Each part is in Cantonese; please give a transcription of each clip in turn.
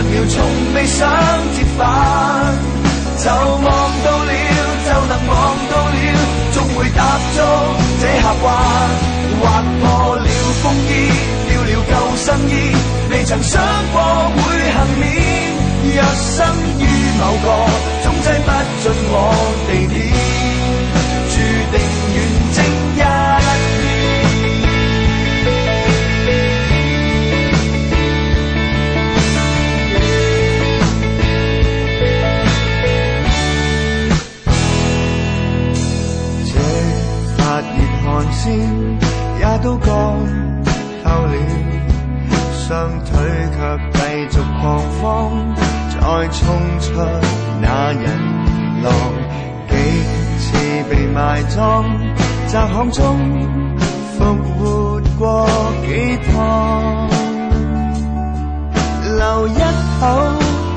秒從未想折返，就望到了，就能望到了，終會踏足這峽灣，劃破了風衣，掉了救生衣，未曾想過會幸免。若生於某個總擠不進我地點，注定遠征一這發熱汗腺也都乾透了，雙腿卻繼續狂慌，再衝出那人浪，幾次被埋葬，窄巷中復活過幾趟，留一口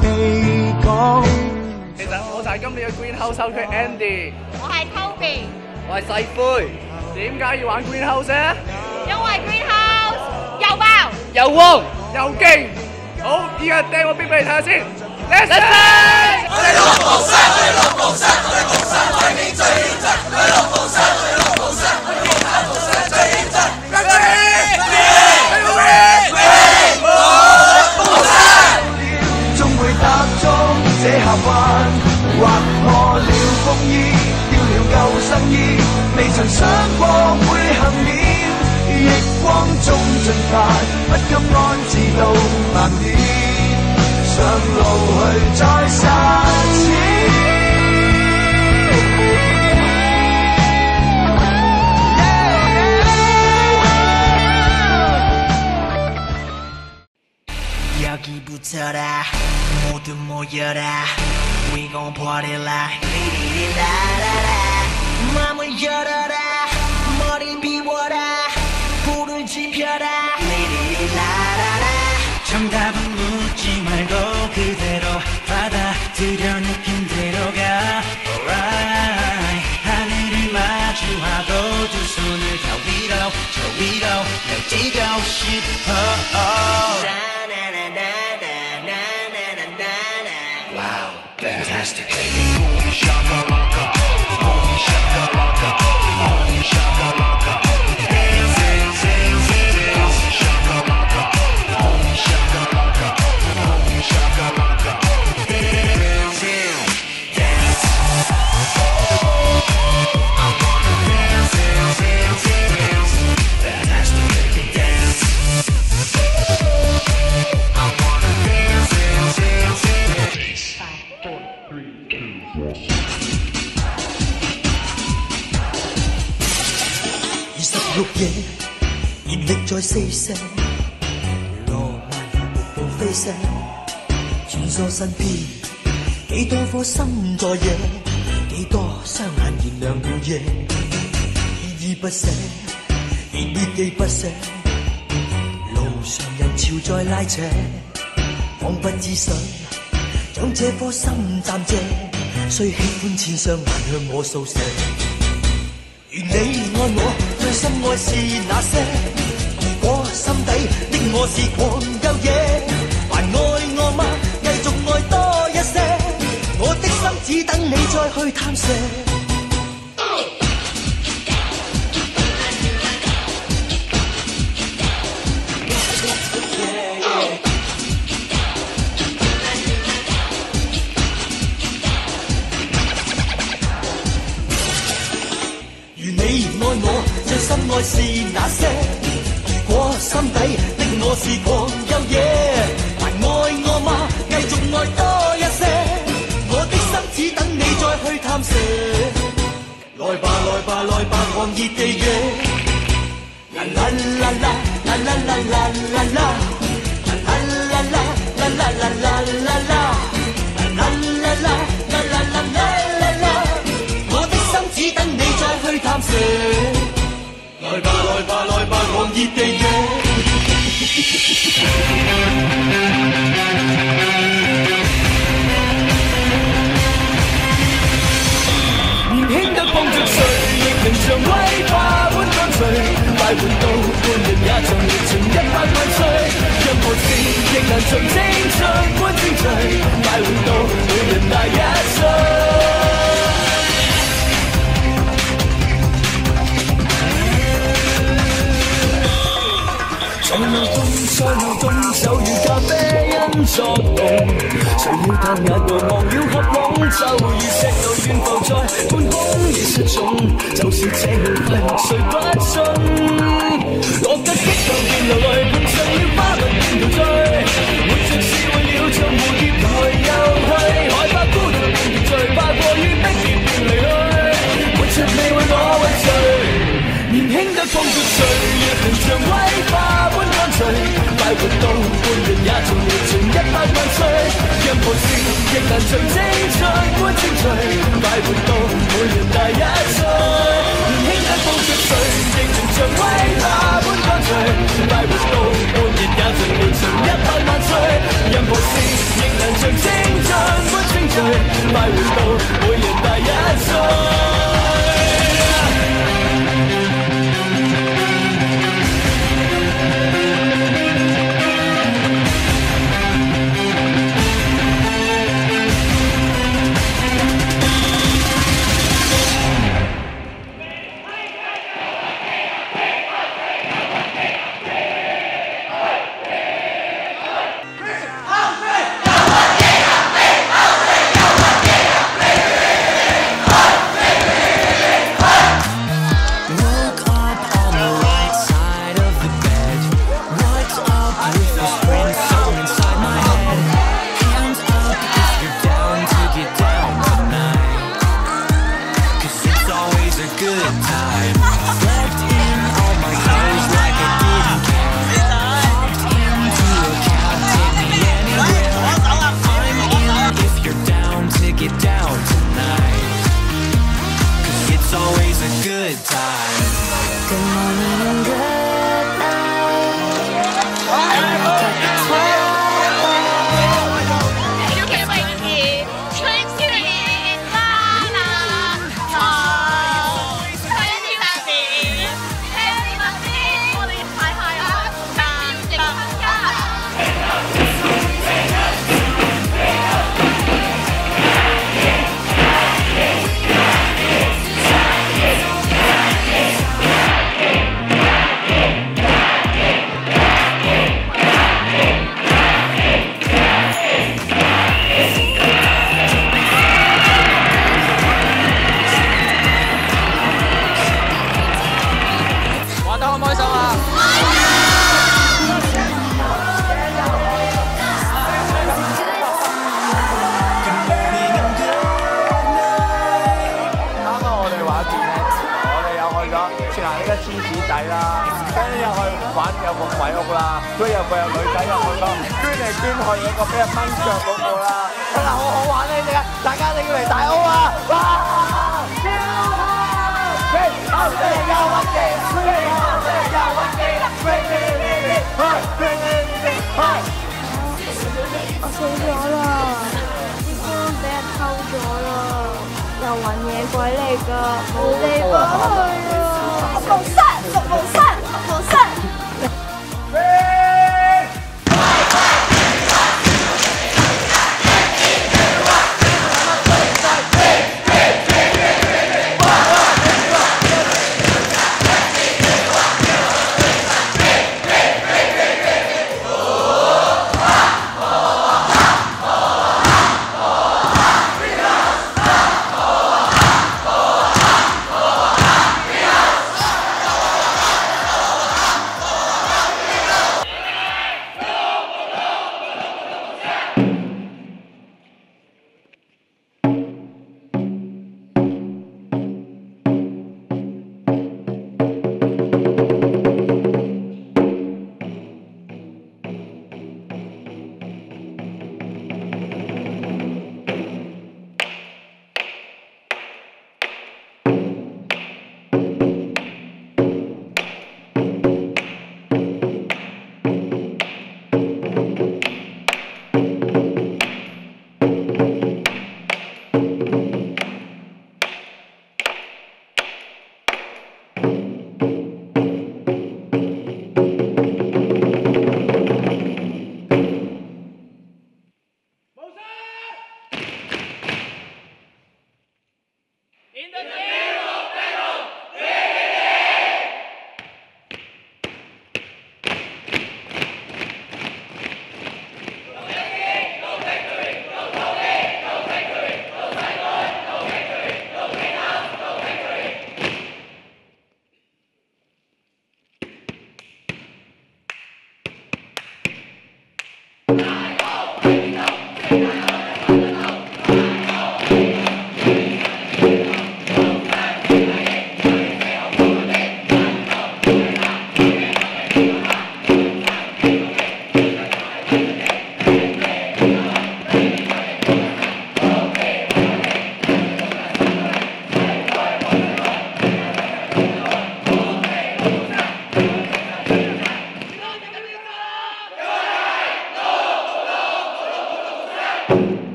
氣講。其實我就係今年嘅 Greenhouse 首區 Andy， 我係 Toby， 我係細灰。點解要玩 Greenhouse 咧？因為 Greenhouse 又爆又旺又勁。好，依家掟個 beat 俾你睇下先。Let's dance！ 我哋六無雙，我哋六無雙，我哋無雙，我哋面最認真。我哋六無雙，我哋六無雙，我哋其他無雙最認真。終會踏足這峽灣，劃破了風衣，掉了救生衣，未曾想過會幸免。逆光中進發，不甘安置到慢點，上路去再實踐。여기부터라 모두 모여라 We gon' party like 리리리라라라 맘을 열어라 머리 비워라 불을 지펴라 리리리라라라 정답은 묻지 말고 그대로 받아들여 느낌대로 가 Alright 하늘을 마주하고 두 손을 다 위로 저 위로 날뛰고 싶어 Wow, fantastic. Boom shakalaka, boom shakalaka, boom shakalaka. Dance, dance, dance, dance, shakalaka, boom shakalaka, boom shakalaka. Dance, dance. I wanna dance, dance, dance, dance. Fantastic, baby, dance. I wanna dance, dance, dance, dance. 26夜，熱力在四射，浪漫瀑布飛射，穿梭身邊，幾多顆心在野，幾多雙眼燃亮了夜，依依不捨，依依不捨，路上人潮在拉扯，彷不知想將這顆心暫借，雖喜歡千雙眼向我訴說。願你愛我，最深愛是那些，如果心底的我是狂又野，還愛我嗎？繼續愛多一些，我的心只等你再去探射。心愛是那些，如果心底的我是狂又野，還愛我嗎？繼續愛多一些，我的心只等你再去探射。來吧來吧來吧，狂熱地約，啦啦啦啦啦啦啦啦啦啦，啦啦啦啦啦啦啦啦啦啦，啦啦啦啦啦啦啦，我的心只等你再去探射。來吧來吧來吧，狂熱地約。年輕得幫着誰，亦能像威化般乾脆，快活到半人也像熱情100萬歲。任何事亦能像青春般精粹，快活到每人大一歲。在路東，在路東，就如咖啡因作動。誰料淡眼和忘了合攏，就如石頭懸浮在半空而失蹤。就是這樣快樂，誰不信？我急激流便流淚，碰上了花蜜便陶醉。活着是為了像蝴蝶來又去，海花孤獨便團聚，怕過於逼別便離去。活着你為我為誰？年輕得碰着誰，若能像威化般乾脆，快活到半人也仲活存100萬歲。任何事亦難像青春般精粹，快活到每人大一歲。年輕得碰着誰，亦能像威化般乾脆，快活到半人也仲活存100萬歲。任何事亦難像青春般精粹，快活到每人大一歲。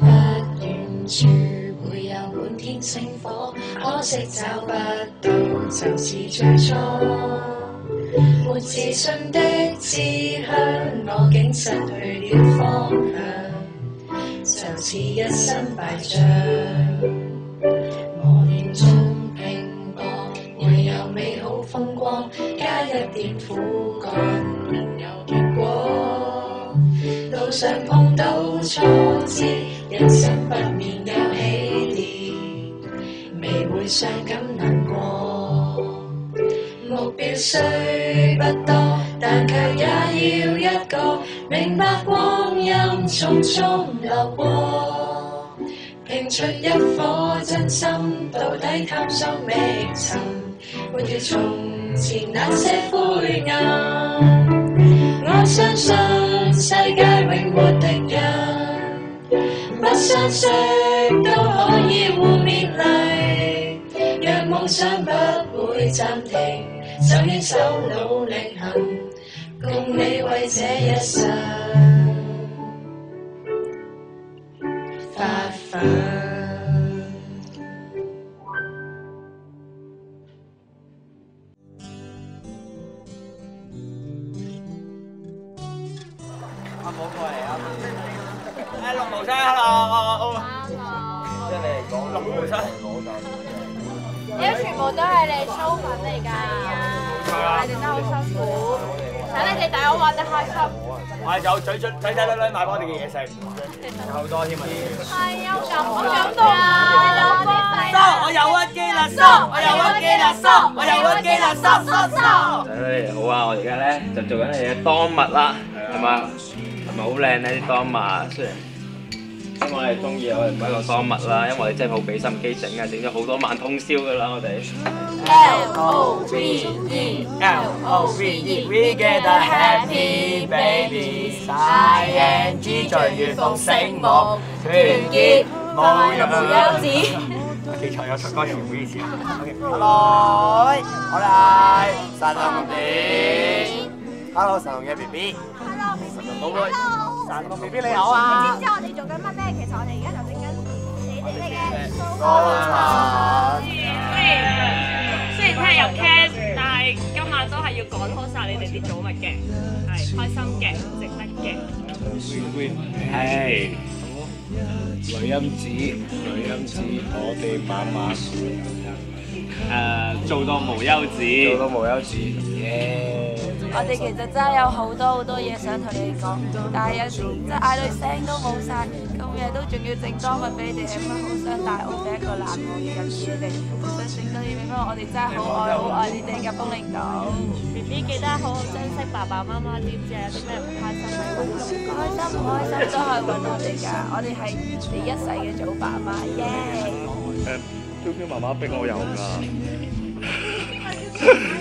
不遠處會有滿天星火，可惜找不到就似最初。沒自信的志向，我竟失去了方向，就似一身敗仗。磨練中拼搏，會有美好風光，加一點苦幹，仍有結果。路上碰到挫折，人生不免有起跌，未會傷感難過。目標雖不多，但卻也要一個，明白光陰匆匆流過，拼出一顆真心，到底貪心覓尋，沒掉從前那些灰暗。我相信世界永沒敵人，不相識都可以互勉勵，若夢想不會暫停，手牽手努力行，共你為這一生發奮。阿冇過嚟啊！誒，綠毛山 hello， 即係你嚟講綠毛山，呢啲全部都係你粗粉嚟㗎，你整得好辛苦，睇你哋大家玩得開心。我有仔女買翻我哋嘅嘢食，有好多添啊！係啊，好感動啊！我有屈機啦，我有屈機啦，我有屈機啦，仔女好啊！我而家咧就做緊你嘅當物啦，係嘛？係咪好靚呢啲當物？雖然因為我哋中意我哋擺個當物啦，因為我哋真係好俾心機整啊，整咗好多晚通宵㗎啦，我哋。L-O-V-E We get a happy baby ING 最月逢醒目團結無憂子。記錯有唱歌詞唔好意思啊。Hello， 我係神龍點。Hello， 神龍嘅 BB。Hello， 神龍寶貝。神龍 BB 你好啊。知唔知我哋做緊乜咧？其實我哋而家就整緊你哋嘅歌壇。雖然聽日有 cast， 但係今晚都係要講好晒你哋啲組物嘅，係開心嘅，值得嘅。係女音子，我哋慢慢做到無休止，耶！我哋其實真係有好多嘢想同你哋講，但係有時真係嗌到聲都冇晒，咁夜都仲要整多份俾你哋，咁樣好想帶我哋一個難忘嘅日子，你哋好想整多啲俾我哋真係好愛你哋嘅風鈴島。BB 記得好好珍惜爸爸媽媽，知唔知有啲咩唔開心咪揾我。開心唔開心都係揾我哋㗎，我哋係你一世嘅祖爸媽，耶！QQ 媽媽逼我有㗎。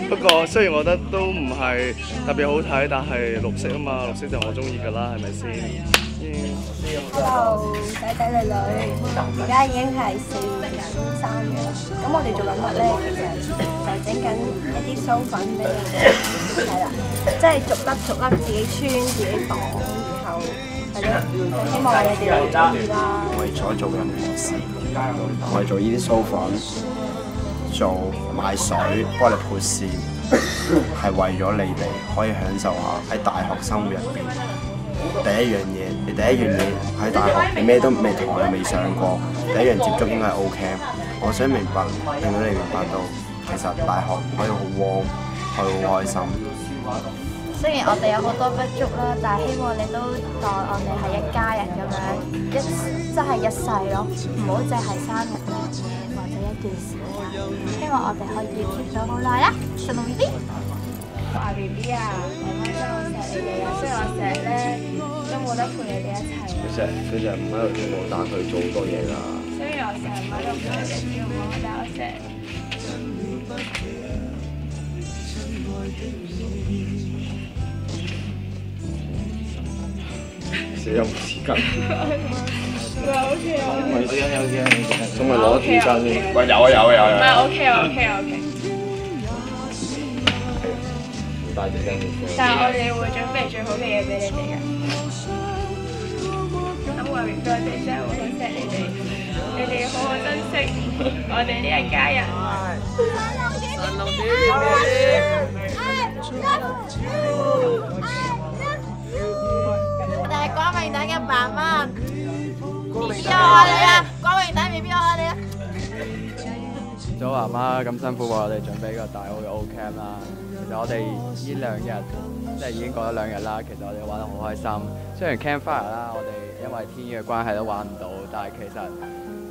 不過雖然我覺得都唔係特別好睇，但係綠色啊嘛，綠色就我中意㗎啦，係咪先？Hello， 仔仔女女，而家已經係4月3日啦。咁我哋做緊乜咧？其實就整緊一啲酥粉俾你哋，係啦，即係逐粒自己穿自己綁，然後係咯，希望你哋會中意啦。我哋做任何事，我哋做呢啲酥粉。做買水幫你潑線，係為咗你哋可以享受下喺大學生活入邊第一樣嘢喺大學你咩都未同學未上過，第一樣接觸應該係 O Camp。我想令到你明白到其實大學可以好 warm， 可以好開心。雖然我哋有好多不足啦，但係希望你都當我哋係一家人咁樣，真係一世咯，唔好淨係生日嘅嘢或者一段時間。希望我哋可以 keep 到好耐啦，神龍 BB。話 BB 啊，媽媽真係好錫你哋啊，雖然我成日咧都冇得陪你哋一齊。佢成日唔喺度跳舞，但係佢做好多嘢㗎。雖然我成日唔喺度陪你哋跳舞，但係我成日。死有冇紙巾？有嘅，咁咪攞紙巾先。喂，有啊。唔係 OK。帶紙巾先。但係我哋會準備最好嘅嘢俾你哋嘅。等會媽咪，我哋真係會好錫你哋，你哋好好珍惜我哋呢一家人。神龍我哋係光明頂嘅爸媽，邊邊我哋啊？光明頂邊邊我哋啊？早媽媽咁辛苦為我哋準備個大澳嘅 O Camp 啦。其實我哋呢兩日即係已經過咗2日啦。其實我哋玩得好開心。雖然 campfire 啦，我哋因為天雨嘅關係都玩唔到，但係其實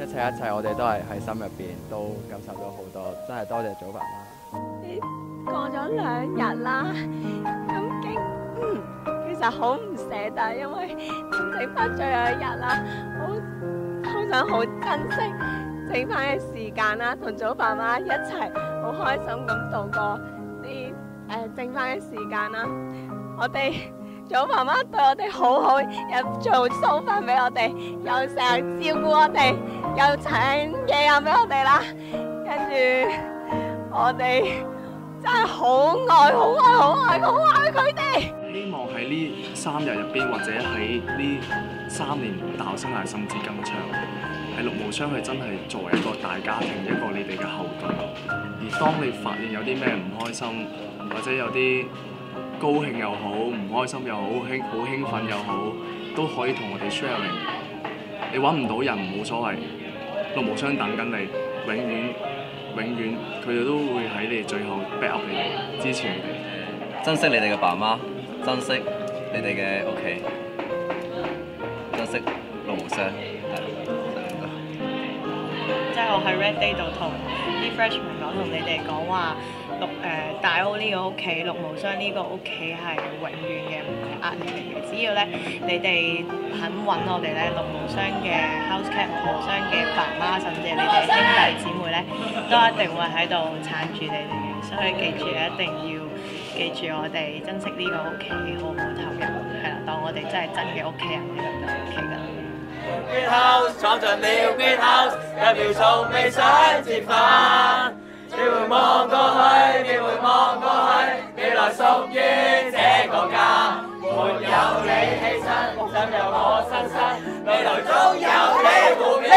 一切我哋都係喺心入邊都感受到好多。真係多謝祖爸媽。過咗2日啦，其實好唔捨得，因為剩翻最後1日啦，好想好珍惜剩翻嘅時間啦，同祖爸媽一齊好開心咁度過呢剩翻嘅時間啦。我哋祖爸媽對我哋好好，又做餸飯俾我哋，又成日照顧我哋，又請嘢飲俾我哋啦。跟住我哋真係好愛佢哋。希望喺呢3日入邊，或者喺呢3年大學生涯甚至更長，喺綠毛商係真係作為一個大家庭，一個你哋嘅後盾。而當你發現有啲咩唔開心，或者有啲高興又好，唔開心又好，好興奮又好，都可以同我哋 sharing。你揾唔到人冇所謂，綠毛商等緊你，永遠佢哋都會喺你哋最後 back up 你哋，支持你哋。珍惜你哋嘅爸媽，珍惜你哋嘅屋企，珍惜綠毛商。即係我喺 Red Day 度同啲 freshman 講，同你哋講話大澳呢個屋企，綠毛商呢個屋企係永遠嘅壓力嚟嘅。只要咧你哋肯揾我哋咧，綠毛商嘅 house cat， 綠毛商嘅爸媽，甚至係你哋兄弟姊妹咧，都一定會喺度撐住你哋嘅。所以記住一定要記住我哋珍惜呢個屋企，好好投入，係啦，當我哋真係真嘅屋企人喺度就 OK 㗎啦。Green House 闖進了 Green House， 一秒從未想折返。你回望過去，你回望過去，未來屬於這個家。沒有你犧牲，夢想由我親身，未來總有你陪你。